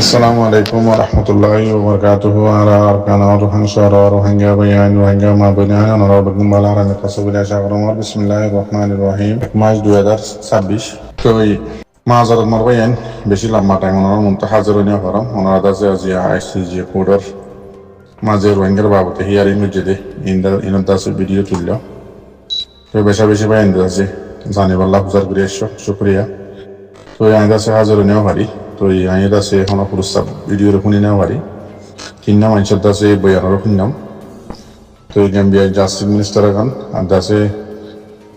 Assalamu alaikum wa rahmatullahi wa barakatuhu ala arkana rohangshara rohingya bayan rohingya mabunya honorable Gumbala Rani Kasubila Shagromar Bismillahir Rahmanir Rahim 1 March 2026 তো এই মাজার মারবায়ান বেশি লম্বা time ওনার মধ্যে হাজারনীয় form ওনার দাসে আজিয়া ICG কোডর মাঝে রোহিঙ্গার বাবতে hearing যেতে ইনার দাসে ভিডিও তুলল তো বেশা বেশি বায়ান দাসে জানিবাল্লাহ হুজার করে শুকরিয়া তো এই দাসে হাজারনীয় ভারি তো এই দাসে এখন পুরস্কার ভিডিও শুনি নেওয়া পারি কিন্নাম আইসর দাসে বয়ানোর শুনলাম তো এই গাম্বিয়ার জাস্টিস মিনিস্টার এখন আর দাসে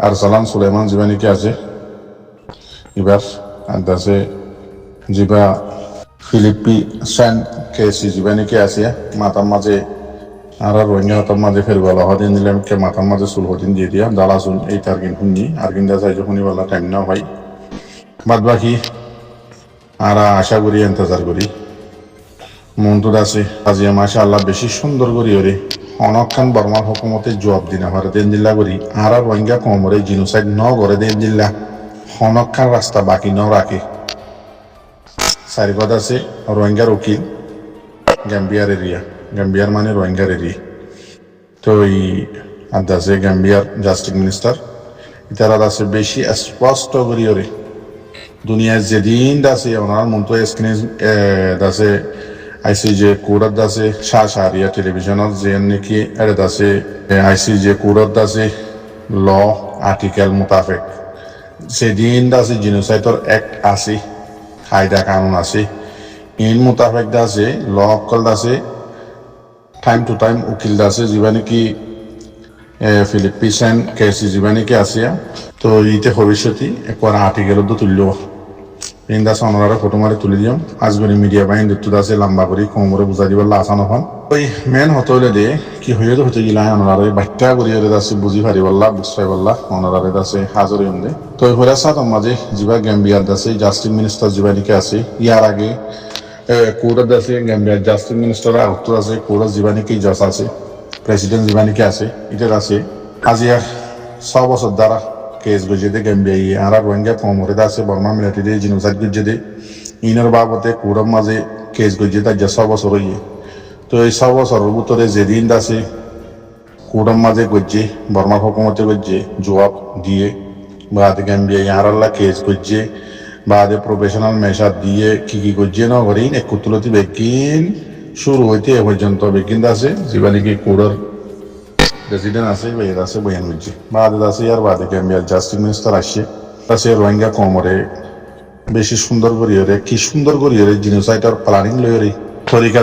আরসালান সুলাইমান জীবানীকে আছে এবার আর দাসে জিবা ফিলিপি সেন কেসি জীবানীকে আছে মাতার মাঝে আর রোহিঙ্গা মাতার মাঝে ফের বলা হদিন দিলাম কে মাতার মাঝে সুল হদিন দিয়ে দিয়া দালা সুল এই তারগিন শুনি আর কিন দাসে শুনি বলা টাইম না ভাই বাদ বাকি আর আশা করি ইন্তজার করি মন্টুর আছে আজিয়া মাসা আল্লাহ বেশি সুন্দর করি ওরে অনক খান বর্মার হুকুমতে জবাব দিনা পারে দেন জিল্লা করি আর রোহিঙ্গা কমরে জিনোসাইড ন করে দেন জিল্লা অনক খান রাস্তা বাকি ন রাখে চারিপদ আছে রোহিঙ্গার উকিল গাম্বিয়ার এরিয়া গাম্বিয়ার মানে রোহিঙ্গার এরিয়া তো এই আদা আছে গাম্বিয়ার জাস্টিস মিনিস্টার ইতারা আছে বেশি স্পষ্ট করি ওরে দুনিয়ায় যেদিন দাসে ওনার মন্ত্র স্ক্রিনে দাসে আইসিজে কোডত দাসে শাহরিয়া টেলিভিশনত যে নাকি এটা দাসে আইসিজে কোডত দাসে ল আর্টিকেল মোতাবেক সেদিন দাসে জিনোসাইডর অ্যাক্ট আছে কায়দা কানুন আছে ইন মোতাবেক দাসে ল অকল দাসে টাইম টু টাইম উকিল দাসে যিবা নাকি ফিলিপিন কেসি যিবা নাকি আছে তো ইতে ভবিষ্যতে একবার আর্টিকেলত তুলল ইন্দা সনরারে ফটো মারি তুলি দিম আজগরি মিডিয়া বাইন দিতু দাসে লম্বা করি কোমরে বুঝা দিবার আসান হন ওই মেন হতইলে দে কি হইয়ে তো হতে গিলা অনরারে বাট্টা করি ওরে দাসে বুঝি পারি বল্লা বুঝাই বল্লা অনরারে দাসে হাজরি হন্দে তো হইরা সাত মাঝে জিবা গাম্বিয়ার দাসে জাস্টিস মিনিস্টার জিবা নিকে আছে ইয়ার আগে কোডা দাসে গাম্বিয়ার জাস্টিস মিনিস্টার উত্তর আছে কোডা জিবা নিকে জজ আছে প্রেসিডেন্ট জিবা নিকে আছে এটা আছে আজিয়া 6 বছর দ্বারা কেস গজেদে গাম্বিয়াই আর রোহিঙ্গা কমরে দাসে বর্মা মিলিটারি জিনোসাইড গজেদে ইনার বাবতে কোরম মাঝে কেস গজেদে যা 6 বছর হইয়ে তো এই 6 বছরের ভিতরে যেদিন দাসে কোরম মাঝে গজে বর্মা হুকুমতে গজে জবাব দিয়ে বাদ গাম্বিয়াই আর আল্লাহ কেস গজে বাদে প্রফেশনাল মেশার দিয়ে কি গজে না করে একুতলতি বেগিন শুরু হইতে এ পর্যন্ত বেগিন দাসে জীবানিকে কোড়র প্রেসিডেন্ট আছে বাইর আছে বয়ান হচ্ছে বাদে আছে আর বাদে গাম্বিয়ার জাস্টিস মিনিস্টার আসছে আছে রোহিঙ্গা কমরে বেশি সুন্দর করিয়ে কি সুন্দর করিয়ে জিনোসাইডার প্ল্যানিং লইরে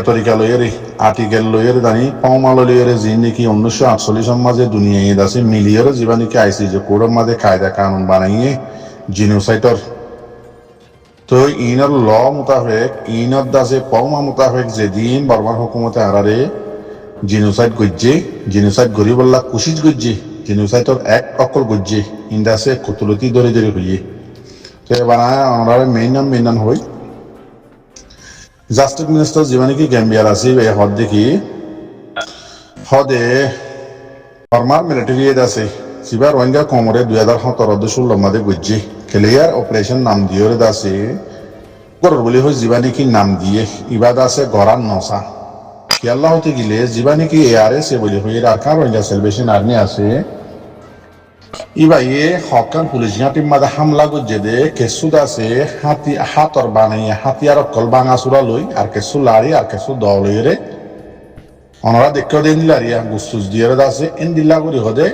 তরিকা লইরে আর্টিকেল লইরে জানি পাওমাল লইরে যে নাকি 1948 মাঝে দুনিয়ায় আছে মিলিয়র জীবানিকে আইসি যে কোরম মাঝে কায়দা কানুন বানাইয়ে জিনোসাইডার তো ইনার ল মোতাবেক ইনার দাসে পাওমা মোতাবেক যেদিন বর্মার হুকুমতে আরারে জিনোসাইড গজ্জে জিনোসাইড গরি বললা কুশিস গজ্জে জিনোসাইডর এক অকল গজ্জে ইন্দাসে কুতুলতি ধরে হইয়ে তো এবার আমরা মেইনান হই জাস্টিস মিনিস্টার জীবনে কি গাম্বিয়ার আছে এই হদ দেখি হদে বর্মার মিলিটারি আছে সিবার রোহিঙ্গা কমরে 2017 মাঝে গজ্জে ক্লিয়ার অপারেশন নাম দিয়ে দাসে করর বলি হই জীবনে কি নাম দিয়ে ইবাদ আছে গরান নসা কি আল্লাহ হতে গেলে জীবানি কি এআরএস বলি হয়ে রাখা রোহিঙ্গা সেলিব্রেশন আর্মি আছে ইবাইয়ে হকান পুলিশ ঘাটি মাঝে হামলা গজ্জে দে কেসুদ আছে হাতর বানাইয়ে হাতিয়ার কল বাঙা চূড়া লই আর কেসু লাড়ি আর কেসু দল লইরে অনরা দেখেও দেন দিলারিয়া গুসুস দিয়ে আছে এন দিল্লা করি হদে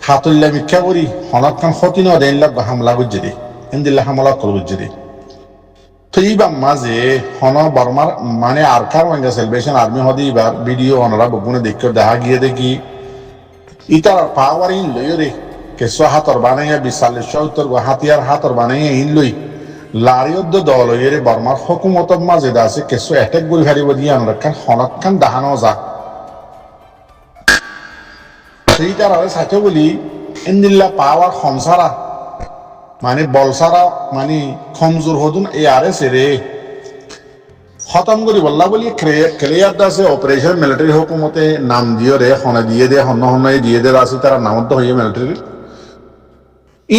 হাতুল্লা মিথ্যা করি হনক খান ক্ষতি ন দেন লাগ হামলা গজ্জে দে এন দিল্লা হামলা কল গজ্জে দে তো এইবার মাঝে হন বর্মার মানে আরকার রোহিঙ্গা সেলিব্রেশন আর্মি হদি এবার ভিডিও অনরা বগুনে দেখে দেখা গিয়ে দেখি ইটার পাওয়ার ইন লই রে কেসো হাতর বানাইয়া 40-70 হাতিয়ার হাতর বানাইয়া ইন লই লাড়িয়দ্দ দল হইরে বর্মার হুকুমত মাঝে আছে কেসো অ্যাটাক করি হারিব দিয়ে আমরা খান হনক খান দাহানো যা সেইটার আরে সাথে বলি ইন্দিল্লা পাওয়ার খমসারা মানে বলসারা মানে খমজোর হদুন এই আরে সেরে খতম করি বললা বলি ক্লিয়ার দাসে অপারেশন মিলিটারি হুকুমতে নাম দিয়ে রে হনে দিয়ে দে হন দিয়ে দে আছে তারা নামত হইয়ে মিলিটারি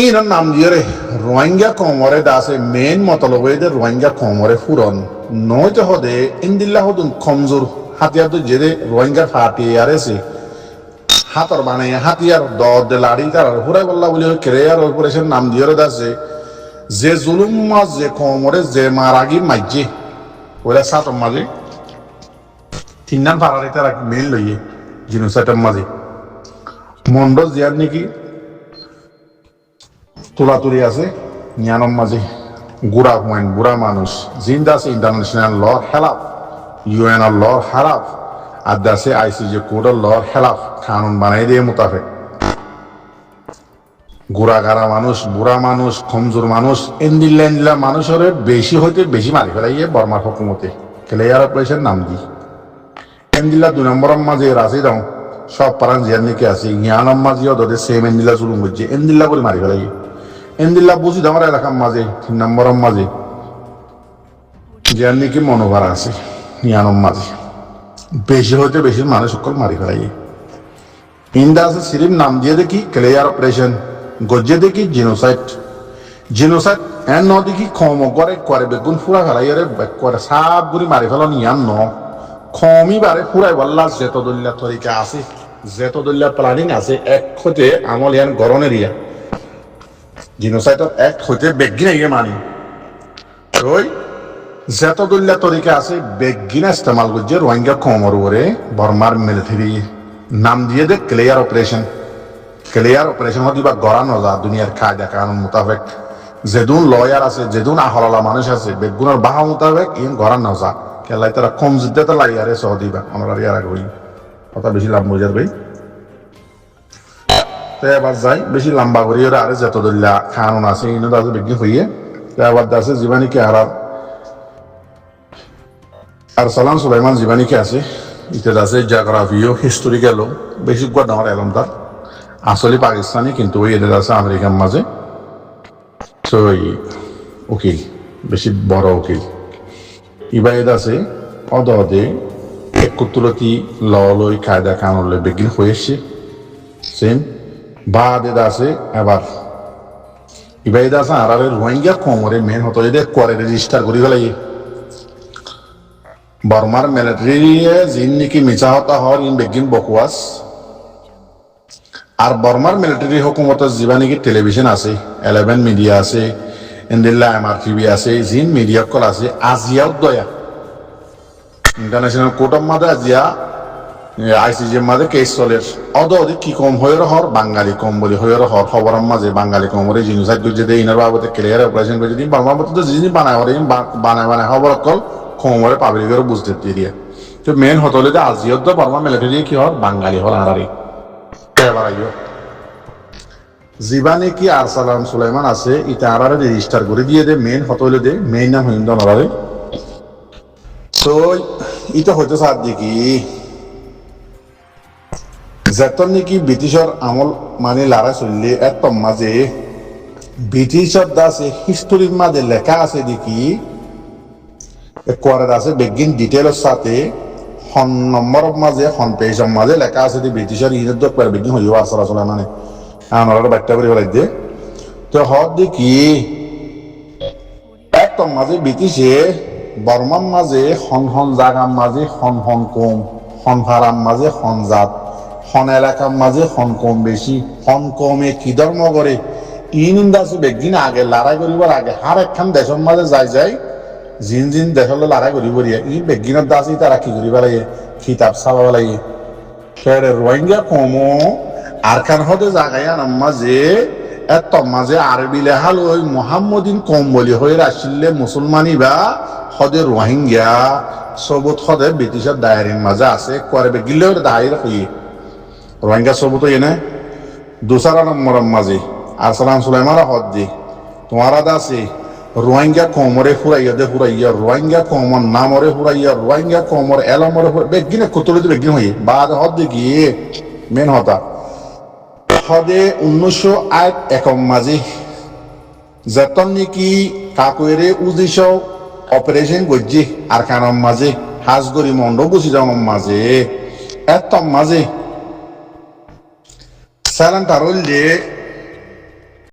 ইন নাম দিয়ে রে রোহিঙ্গা কমরে দাসে মেন মতলব এদের রোহিঙ্গা কমরে ফুরন নয়তো হদে ইন্দিল্লা হদুন কমজোর হাতিয়ার তো যে রোহিঙ্গা ফাটি আর এসে হাতর বানাই হাতিয়ার দে লাড়ি তার হুরাই বল্লা বলি কেরিয়ার অপারেশন নাম দিয়ে রে দাসে যে জুলুম মাছ যে কমরে যে মারাগি মাইজে ওরা সাতম মাঝে তিন নাম ফারারে তারা মেন লইয়ে জিনোসাইটের মাঝে মন্ডল জিয়ার নাকি তুলাতুলি আছে নিয়ানম মাঝে গুড়া হুয়েন বুড়া মানুষ জিন্দা আছে ইন্টারন্যাশনাল ল খেলাফ ইউএন ল খেলাফ আর দাসে আইসিজে কোড ল খেলাফ কানুন বানাই দিয়ে মোতাবেক গুড়াগাড়া মানুষ বুড়া মানুষ কমজোর মানুষ এন্দিল্লা মানুষের বেশি হইতে বেশি মারি ফেলাইয়ে বর্মার হকুমতে ক্লিয়ার অপারেশন নাম দি এন্দিল্লা 2 নম্বরের মাঝে রাজি দাও সব পারান জিয়ার নাকি আছে ইয়ানম মাঝে ওদের সেম এন্দিল্লা জুলুম করছে এন্দিল্লা করে মারি ফেলাই এন্দিল্লা বুঝি আমার এলাকার মাঝে 3 নম্বরের মাঝে জিয়ার নাকি মনোভার আছে ইয়ানম মাঝে বেশি হইতে বেশি মানুষ সকল মারি ফেলাই ইন্দা আছে সিরিম নাম দিয়ে দেখি ক্লিয়ার অপারেশন গজ্জে দেখি জিনোসাইড এন ন দেখি খম করে বেগুন ফুরা ফেলাই করে সাপ গুড়ি মারি ফেল ইয়ান ন খমি বারে ফুরাই বললা যেত দল্লা তরিকা আছে যেত দল্লা প্ল্যানিং আছে এক হতে আমল ইয়ান গরন এরিয়া জিনোসাইডর এক হতে বেগিন আইয়ে মানি ওই যেত দল্লা তরিকা আছে বেগিনা ইস্তেমাল করছে রোহিঙ্গা কমর ওরে বর্মার মিলিটারি নাম দিয়ে দে ক্লিয়ার অপারেশন হতে বা গড়া নজা দুনিয়ার কায়দা কানুন মোতাবেক যেদুন লয়ার আছে যেদুন আহলালা মানুষ আছে বেগুনের বাহা মোতাবেক ইন গড়া নজা কেলাই তারা কম জিদ্দে তো লাই আরে সহ দিবা আমরা ইয়ার আগে কথা বেশি লাভ বোঝার ভাই তো এবার যাই বেশি লম্বা করি ওরা আরে যত দল্লা কানুন আছে ইনো দাসে বেগি হইয়ে তো এবার দাসে জীবানীকে আর সালাম সুলাইমান জীবানীকে আছে ইতে দাসে জিওগ্রাফিও হিস্টোরিক্যাল বেশি গড় আমার এলম তার আসলে পাকিস্তানি কিন্তু ওই এদের আছে আমেরিকার মাঝে তো উকিল বেশি বড় উকিল ইবাইদ আছে অদে একত্রতি লই কায়দা কানুন বেগিন হয়েছে সেম বাদ আছে এবার ইবাইদ আছে আর রোহিঙ্গা কমরে মেন হতো এদের করে রেজিস্টার করি ফেলাই বর্মার মিলিটারি জিন নাকি মিছা হতা হর ইন বেগিন বকওয়াস আর বর্মার মিলিটারি হুকুমতের যিবা নাকি টেলিভিশন আছে 11 মিডিয়া আছে ইন্দিল্লা MRTV আছে জিন মিডিয়া কল আছে আজিয়া দয়া ইন্টারন্যাশনাল কোর্ট অফ মাদে আজিয়া আইসিজে মাঝে কেস চলে অদি কি কম হয়ে হর বাঙালি কম বলি হয়ে হর খবরের মাঝে বাঙালি কমরে জিনিসাইড করছে দে ইনার বাবদে ক্লিয়ার অপারেশন করছে দিন বর্মার মতো জিনিস বানায় হরে বানায় খবর কল কমরে পাবলিকের বুঝতে দিয়ে তো মেন হতলে যে আজিয়ত তো বর্মা মিলিটারি কি হর বাঙালি হল আরারি এবার আইও জীবানে কি আর সালাম সুলাইমান আছে ইটা আরারে রেজিস্টার করে দিয়ে দে মেন হতলে দে মেন নাম হিন্দু নরারে তো ইটা হইতে সাথ দেখি যেতন নাকি ব্রিটিশর আমল মানে লারা চললে এত মাঝে ব্রিটিশর দাসে হিস্টোরির মাঝে লেখা আছে দেখি করে আছে বেগিন ডিটেলর সাথে হন নম্বর মাঝে হন পেজের মাঝে লেখা আছে যে ব্রিটিশর ইনের দোক পারে বেগিন হইও আসর আসলে মানে আমরা বাচ্চা করে ফেলাই দিয়ে তো হদ দেখি এত মাঝে ব্রিটিশে বর্মার মাঝে হন জাগার মাঝে হন কম হন ফারাম মাঝে হন জাত হন এলাকার মাঝে হন কম বেশি হন কমে কি ধর্ম করে ইন্দাসে বেগিন আগে লড়াই করিবার আগে হার একখান দেশের মাঝে যাই জিন দেশলে লড়াই করিব ই বেগিনের দাসই তারা কি করিব লাগে কিতাব চাব লাগে সেরে রোহিঙ্গা কমো আর খান হতে জাগাই মাঝে এত মাঝে আরবি লেহাল ওই মোহাম্মদিন কম বলি হয়ে আসলে মুসলমানি বা হদে রোহিঙ্গা সবুত হদে ব্রিটিশের দায়ের মাঝে আছে করে বেগিলে দায়ের হইয়ে রোহিঙ্গা সবুত এনে দুসারা নম্বর মাঝে আর সালাম সুলাইমান হদ দি তোমার আছে রোহিঙ্গা কমরে ফুরাইয়া রোহিঙ্গা কমর নামরে ফুরাইয়া রোহিঙ্গা কমর এলমরে বেগিনে কুতুলিতে বেগিন হইয়ে বাদ হদ দেখি মেন হতা হদে 1901 মাঝে যেতন নাকি কাকুরে উদ্দেশ্য অপারেশন করছে আর কানম মাঝে হাজগরি মন্ড গুছি যাওয়ার মাঝে এত মাঝে স্যালান্টার হইলে